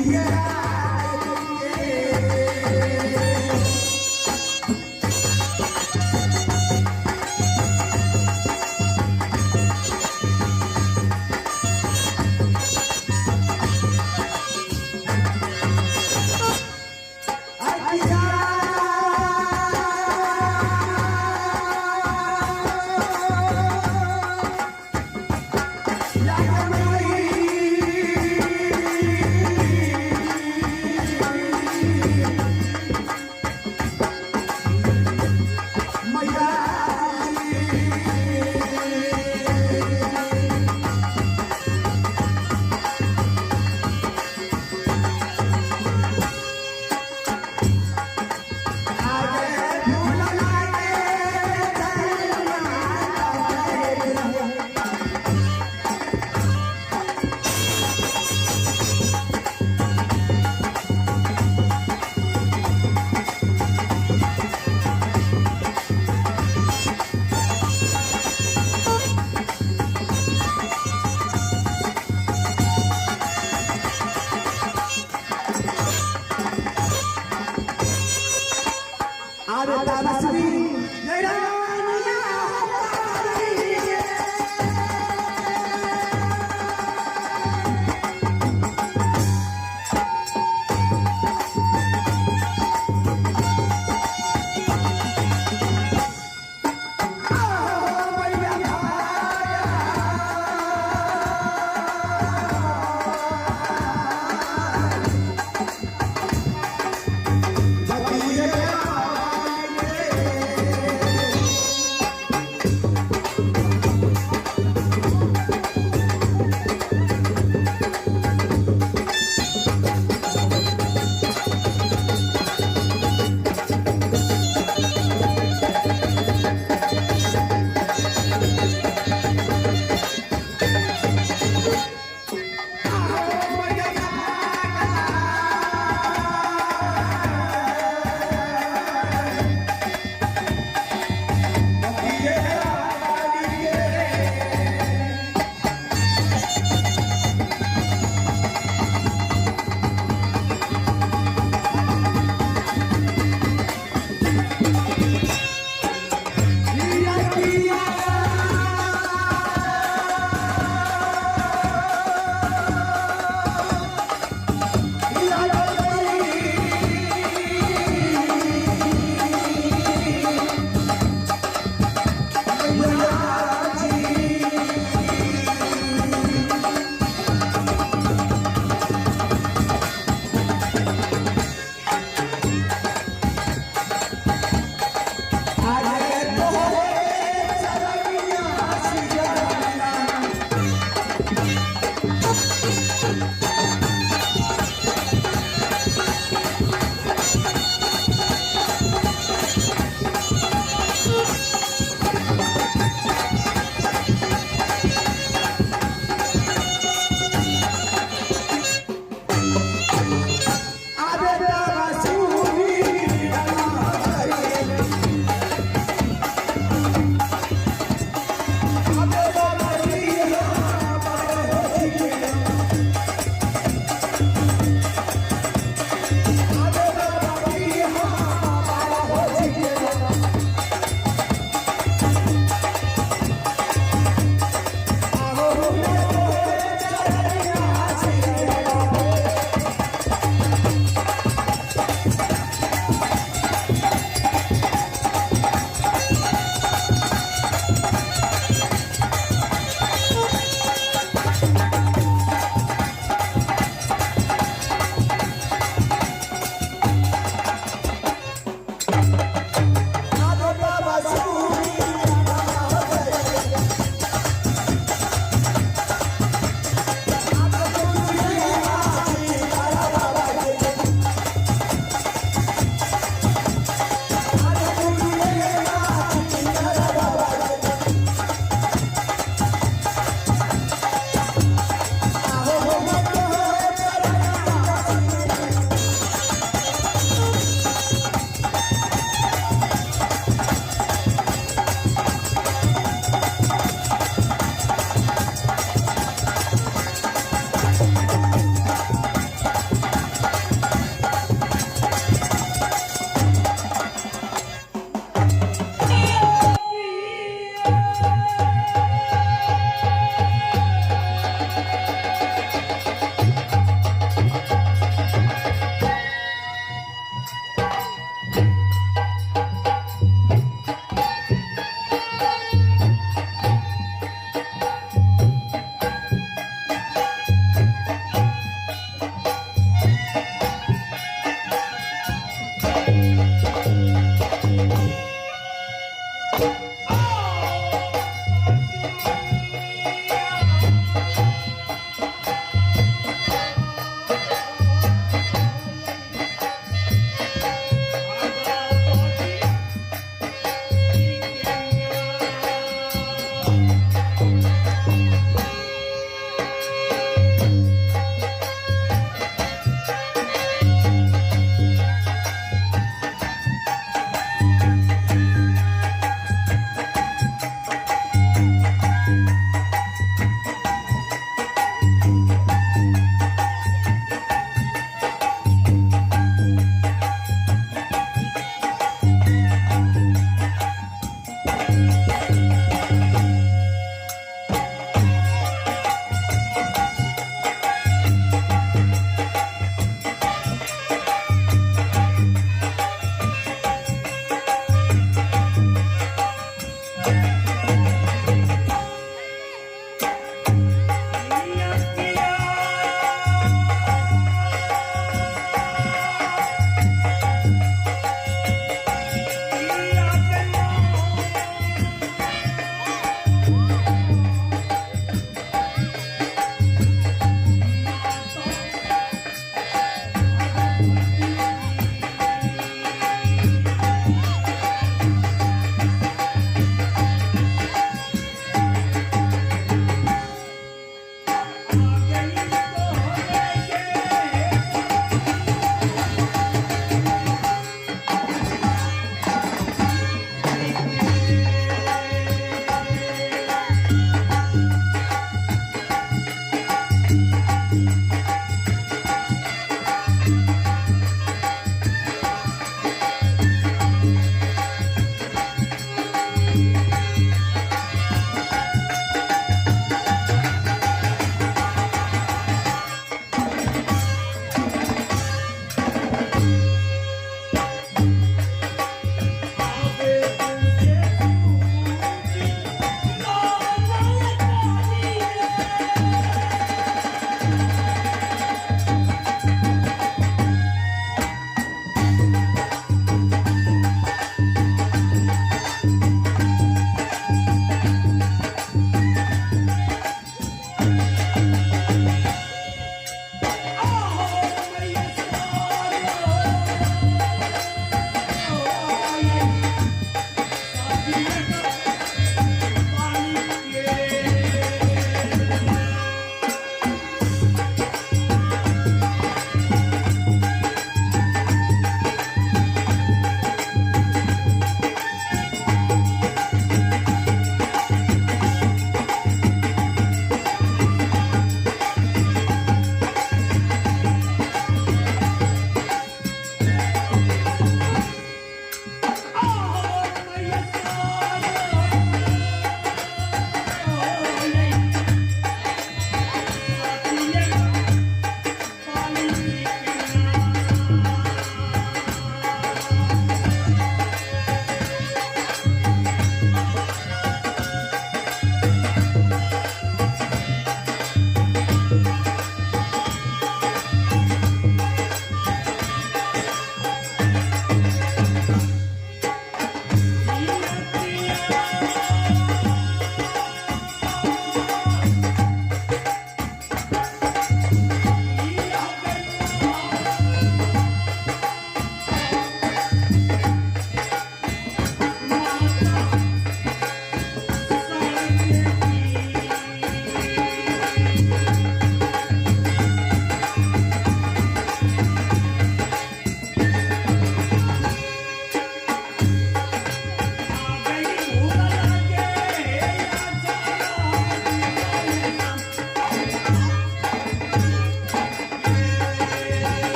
Yeah.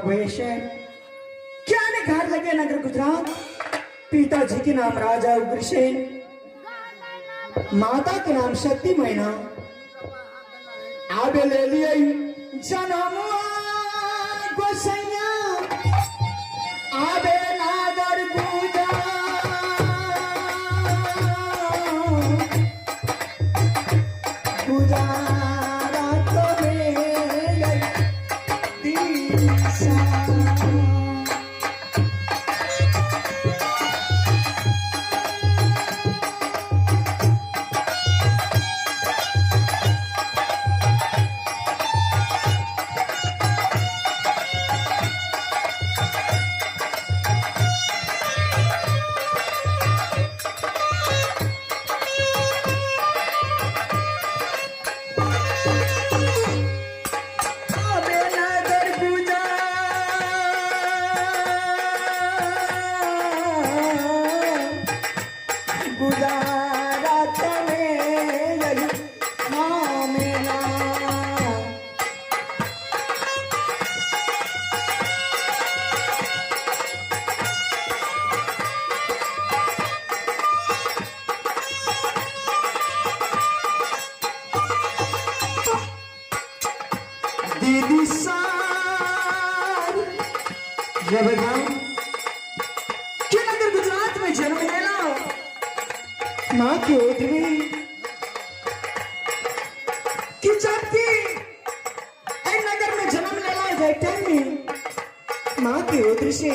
वेश है। क्या ने घर लगे नगर गुजरात, पिताजी के नाम राजा उग्रसेन, माता के नाम शक्ति मैना। आबे ले लिए जन्म गोसैया, आबे नागर गुजरात, गुजरात में दिशा। दीदी सार जब कि नगर गुजरात में जन्म लेना माँ की ओदरी कि जबकि नगर में जन्म लेना बैठे में माँ की ओदरी से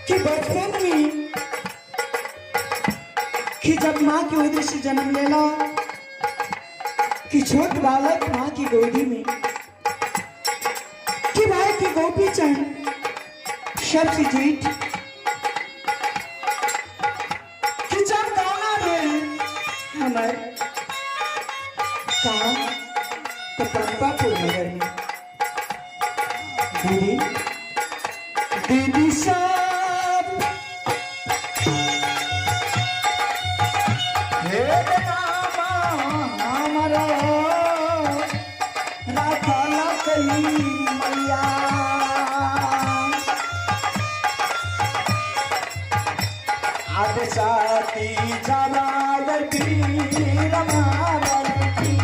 कि बचपन में कि जब माँ की ओदरी से जन्म लेना कि छोट बालक माँ की गोदी में कि भाई की गोपी चंद सबसे जीत कि जब गाना में हमारे कहा तो पंपापुर नगर में दीदी दीदी सब मैया आद साथी जलाल की रमावल की।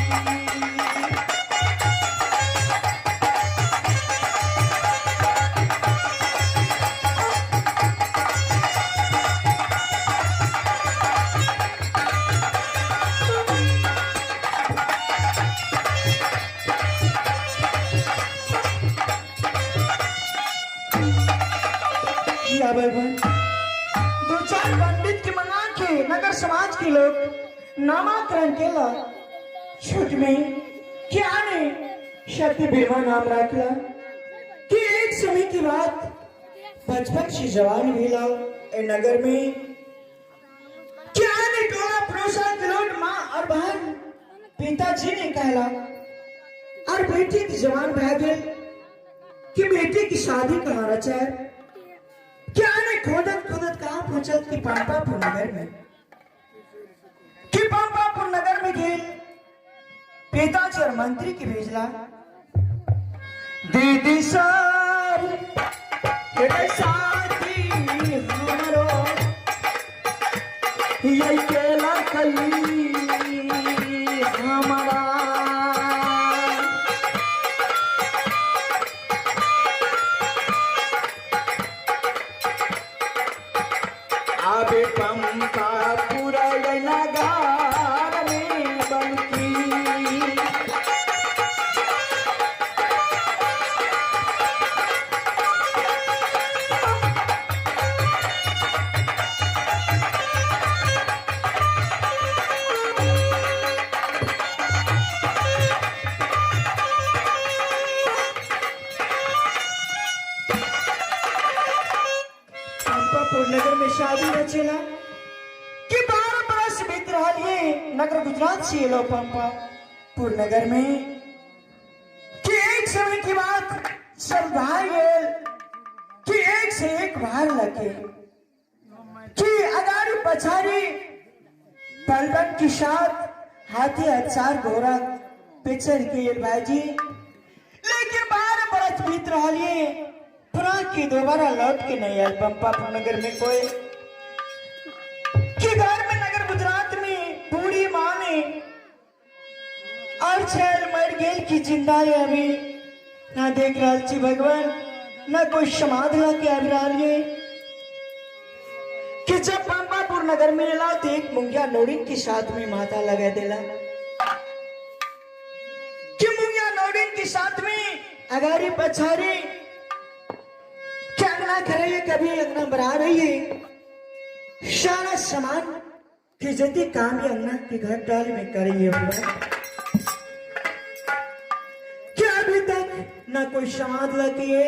दो चार पंडित के मंगा के नगर समाज के लोग नामाकरण केला छुट में क्या ने शक्ति बीमा नाम रखला कि एक समय की बात बचपन से जवान भेला ए नगर में क्या ने टोला पड़ोसा के लोग माँ और बहन पिताजी ने कहला और बेटी की जवान बह गए कि बेटी की शादी कहाँ रचा है। क्या ने खोदत खोदत कहा पहुंचत कि पंपापुर नगर में कि पंपापुर नगर में गए पिताजी और मंत्री की भेजला दीदी सब साथी हमारो ये केला कली हमारा आबे पंपापुर नगर में बनकी पंपापुर नगर में शादी रचेला कि 12 बरस बीत रहा ये नगर गुजरात से लो पंपापुर नगर में कि एक समय की बात सब भाई कि एक से एक बाहर लगे कि अगाड़ी पछाड़ी पलटन की साथ हाथी हजार घोड़ा पिछड़ के भाईजी लेकिन 12 बरस बीत रहा है पुनः की दोबारा लौट के नहीं आए पंपापुर नगर में कोई कि घर में नगर गुजरात में बूढ़ी माँ ने और छैल मर गेल की जिंदा है अभी ना देख रहा छी भगवान ना कोई समाध ला के अब रहा है कि जब पंपापुर नगर में एला तो एक मुंगिया नोडिन के साथ में माता लगा देला कि मुंगिया नोडिन के साथ में अगारी पछारी क्या अंगना करे कभी अंगना बरा रही है सारा सामान के जति काम ही अंगना के घर डाल में करी है क्या अभी तक न कोई समाध लगी है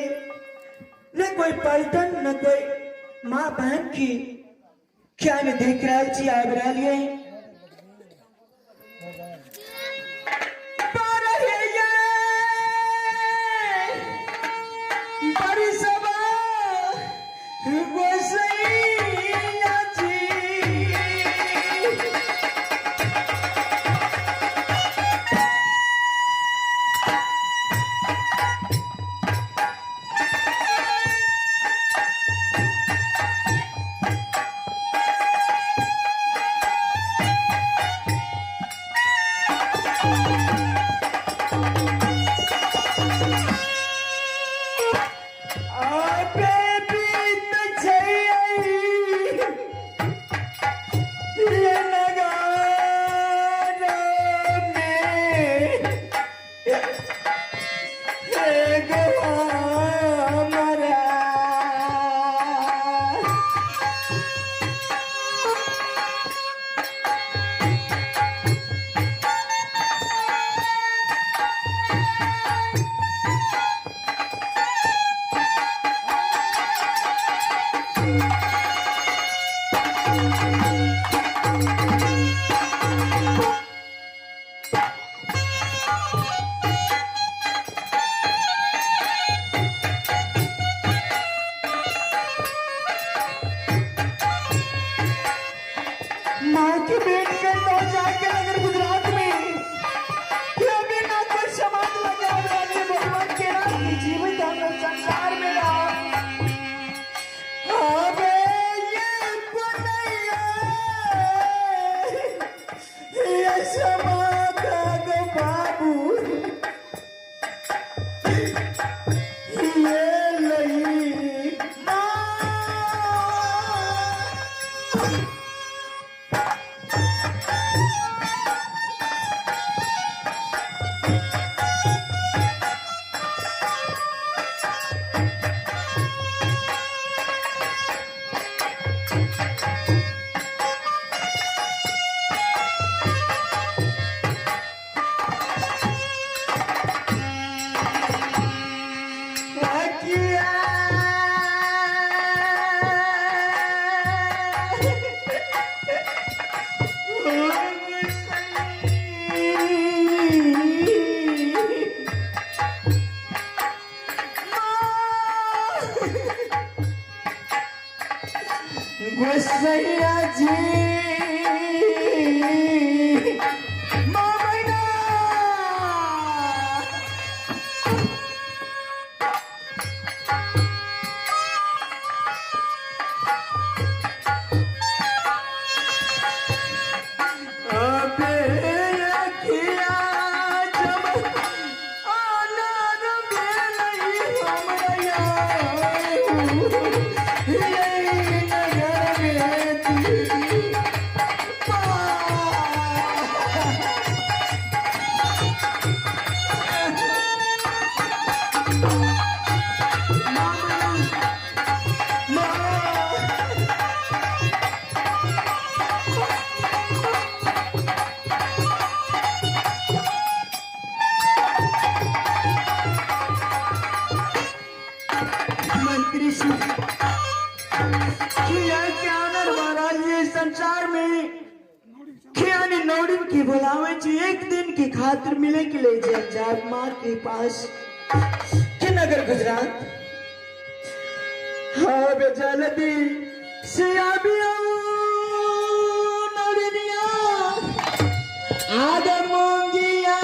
न कोई पलटन न कोई माँ बहन की क्या मैं देख रहा छी आ रहा है गोसैया जी मामैना अबे अखिया जब अनार में नहीं हमरया मंत्री संसार में खियानी नौडिन की बुलावे जी एक दिन की खातिर मिले के ले जाए माँ के पास कि नगर गुजरात हाँ बेजलदी से नौडिनिया आदम मोंगिया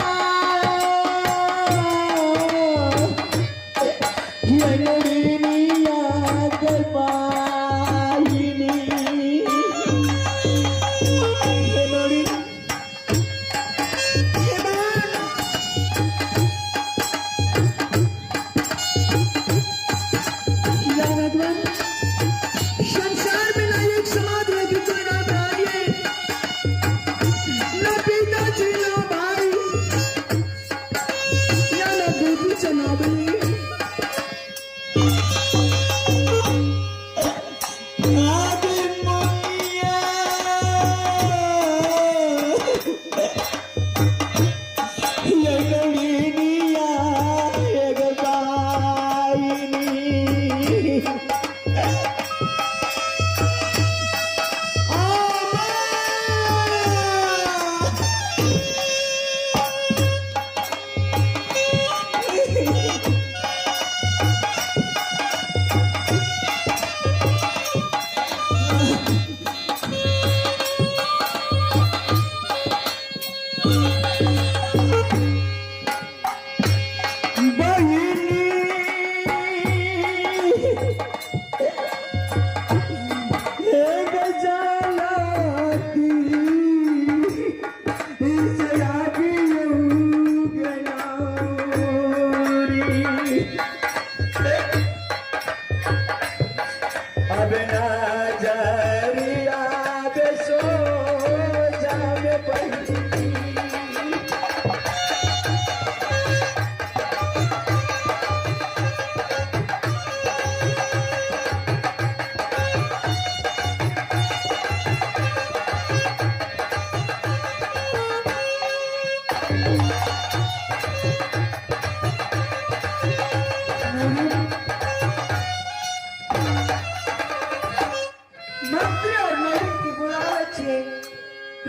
मंत्री और नायक की बुलावट से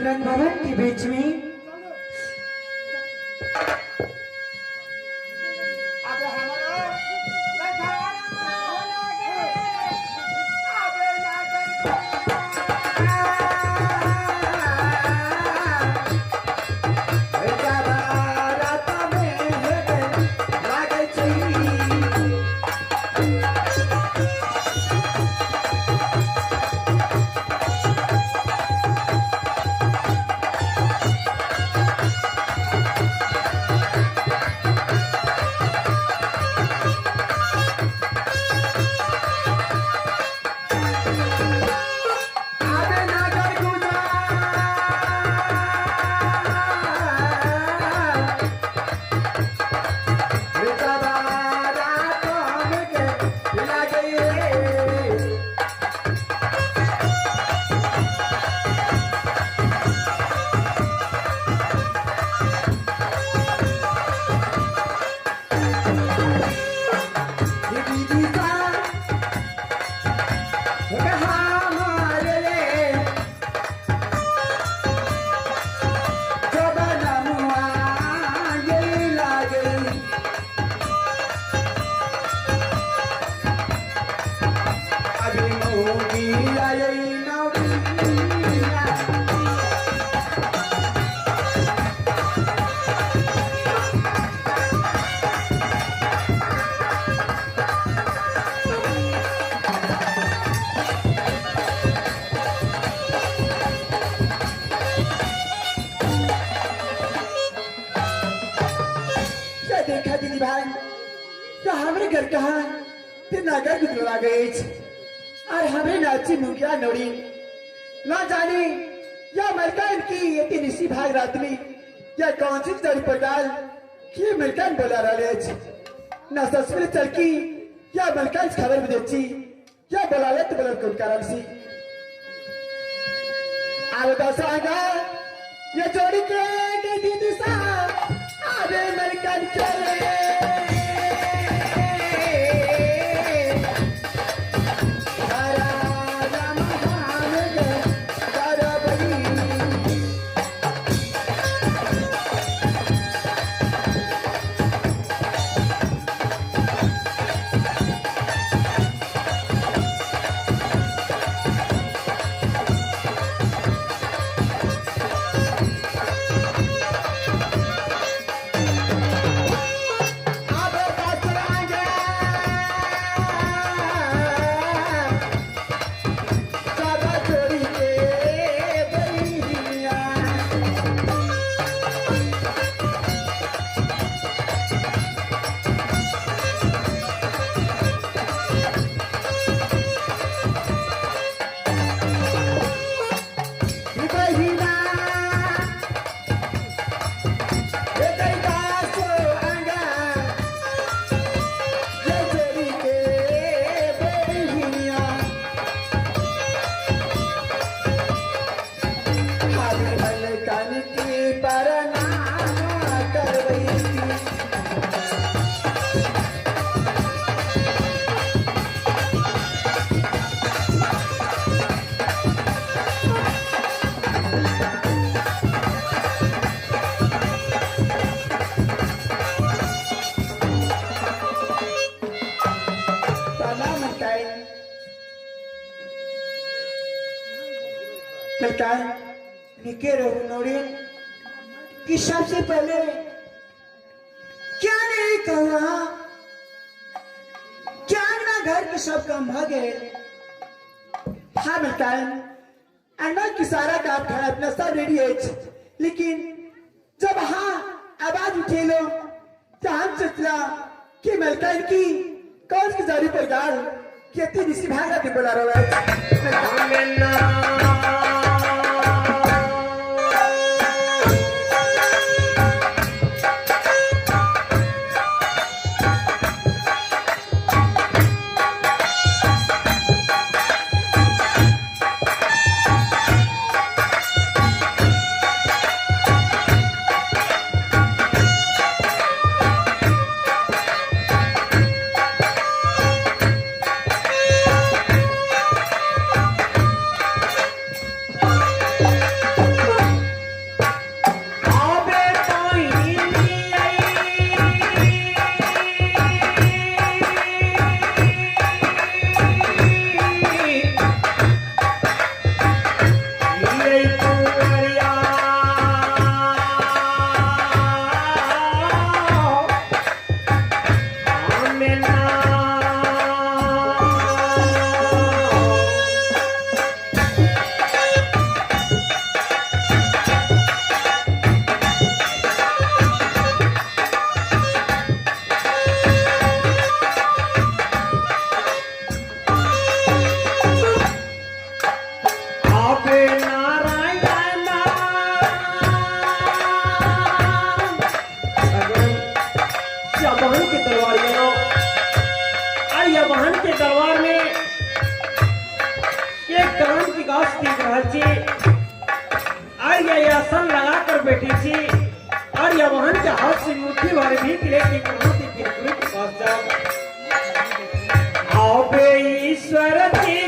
रंग भवन के बीच में देखा दीदी भाई तो हमारे घर कहा नगर गुजरा गए और हमें नाची मुखिया नोड़ी ना जाने या मरकान की ये तीन भाग रात में या कौन सी चढ़ी पड़ताल कि मरकान बोला रहे ना ससुर चलकी या मरकान खबर भी देची या बोला तो बोला कौन कारण सी आलो दसागा ये जोड़ी के दीदी सा आवे मरकान चले कि सबसे पहले क्या नहीं कहा क्या ना घर के सब काम भागे हाँ मिलतान अन्ना की सारा काम खड़ा अपना सब रेडी है लेकिन जब हाँ आवाज उठे लो तो हम सोचला कि मिलतान की कौन की जारी पर गाड़ कि इतनी इसी भागा के बुला रहा है में आसन लगा कर बैठी थी और यवहन के हाथ से मुट्ठी भर भीख लेके कहूँ कि फिर गुरु के पास जाओ। आओ बे ईश्वर जी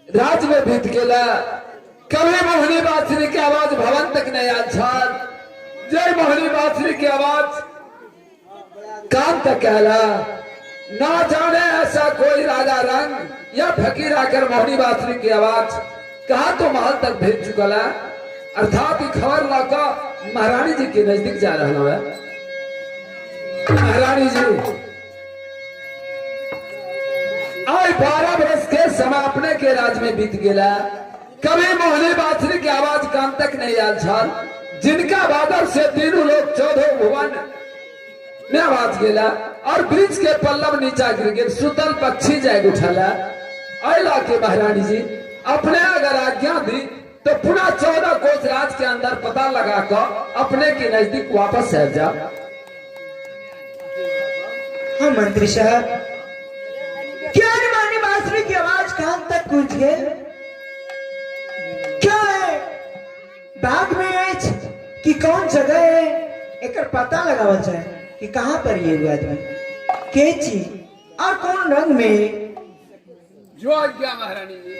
राज में बीत गेला कभी मोहनी बांसुरी की आवाज भवन तक नहीं आछाल जय मोहनी बांसुरी की आवाज कान तक कहला ना जाने ऐसा कोई राजा रंग या फकीर आकर मोहनी बांसुरी की आवाज कहा तो महल तक भेज चुकला अर्थात ये खबर लाका महारानी जी के नजदीक जा रहा है। महारानी जी आज 12 बरस के समय अपने के राज में बीत गेला कभी मोहनी बांसुरी की आवाज कान तक नहीं आल छल जिनका बादल से तीनों लोग 14 भुवन में आवाज गेला और ब्रिज के पल्लव नीचा गिर गए सुतल पक्षी जाग उठला। अला के महारानी जी अपने अगर आज्ञा दी तो पुनः 14 कोस राज के अंदर पता लगा कर अपने के नजदीक वापस ठहर जा। हाँ मंत्री साहब क्या मोहनी बांसुरी की आवाज कान तक गूंज गए क्या है बाग में है कि कौन जगह है एक पता लगावा जाए कि कहाँ पर ये हुआ आदमी के चीज और कौन रंग में जो आज्ञा महारानी जी।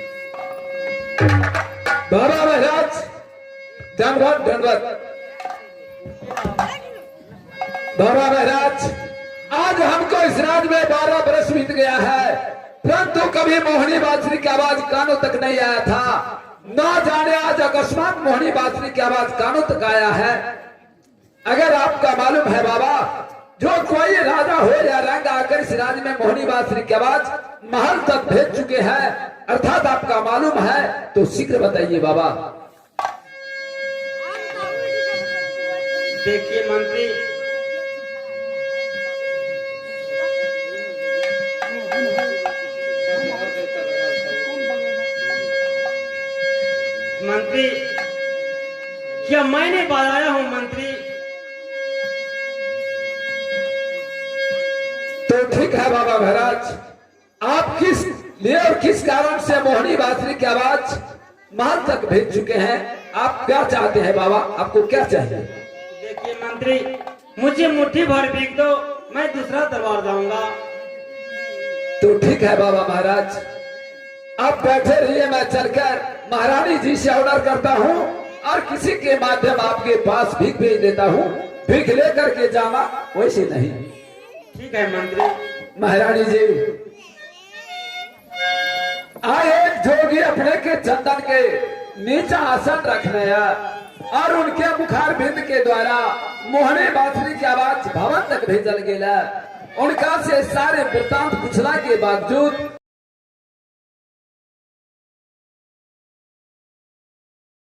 बाबा महाराज दंडवत दंडवत। बाबा महाराज आज हमको इस राज में 12 बरस बीत गया है परंतु कभी मोहनी बांसुरी की आवाज कानों तक नहीं आया था। ना जाने आज अकस्मात मोहनी बांसुरी की आवाज कानों तक आया है। अगर आपका मालूम है बाबा जो कोई राजा हो या रंग आकर इस राज में मोहनी बांसुरी की आवाज महल तक भेज चुके हैं अर्थात आपका मालूम है तो शीघ्र बताइए बाबा। देखिए मंत्री मंत्री क्या मैंने बताया हूं मंत्री तो ठीक है बाबा महाराज आप किस लिए और किस कारण से मोहनी बांसुरी की आवाज महल तक भेज चुके हैं आप क्या चाहते हैं बाबा आपको क्या चाहिए। देखिए मंत्री मुझे मुट्ठी भर भीख दो मैं दूसरा दरबार जाऊंगा। तो ठीक है बाबा महाराज आप बैठे रहिए मैं चलकर महारानी जी से ऑर्डर करता हूँ और किसी के माध्यम आपके पास भीख भेज देता हूँ भीख लेकर के जाना वैसे नहीं। ठीक है मंत्री। महारानी जी आए एक जोगी अपने के चंदन के नीचा आसन रखने और उनके मुखार बिंद के द्वारा मोहनी बांसुरी की आवाज भवन तक भेजल गेला। उनका से सारे वृतांत पूछला के बावजूद